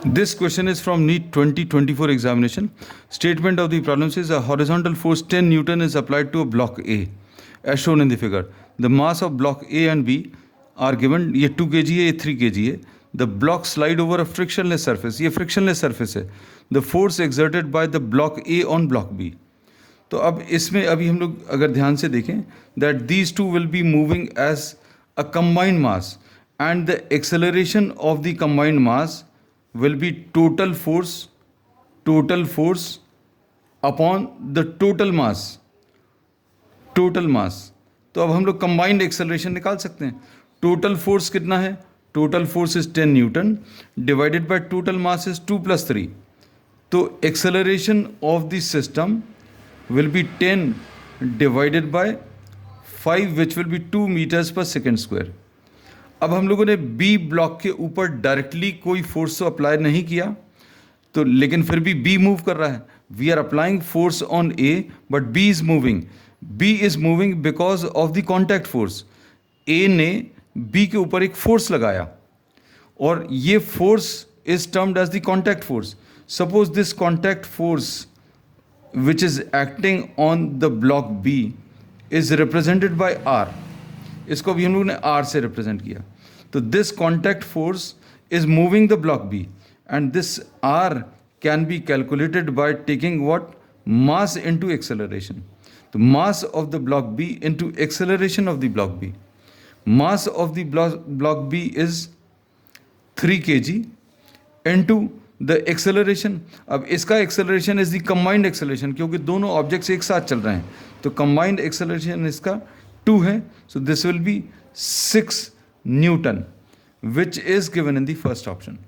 This question is from NEET 2024 examination. Statement of the problem says a horizontal force 10 Newton is applied to a block A, as shown in the figure. The mass of block A and B are given. ये 2 kg है, ये 3 kg है. The block slide over a frictionless surface. ये frictionless surface है. The force exerted by the block A on block B. तो अब इसमें अभी हम लोग अगर ध्यान से देखें that these two will be moving as a combined mass and the acceleration of the combined mass will be total force upon the total mass. तो अब हम लोग combined acceleration निकाल सकते हैं. Total force कितना है? Total force is 10 Newton divided by total mass is 2 plus 3. तो acceleration of the system will be 10 divided by 5 which will be 2 meters per second square. अब हम लोगों ने बी ब्लॉक के ऊपर डायरेक्टली कोई फोर्स तो अप्लाई नहीं किया, तो लेकिन फिर भी बी मूव कर रहा है. We are applying force on A but B is moving. B is moving because of the contact force. A ने बी के ऊपर एक फोर्स लगाया और ये force is termed as the contact force. Suppose this contact force which is acting on the block B is represented by R. इसको भी हम लोग ने R से represent किया. तो this contact force is moving the block B and this R can be calculated by taking what? Mass into acceleration. The mass of the block B into acceleration of the block B. Mass of the block B is 3 kg into the acceleration. अब इसका acceleration is the combined acceleration क्योंकि दोनों objects एक साथ चल रहे हैं, तो कंबाइंड एक्सेलरेशन इसका 2 है. So this will be 6 Newton which is given in the first option.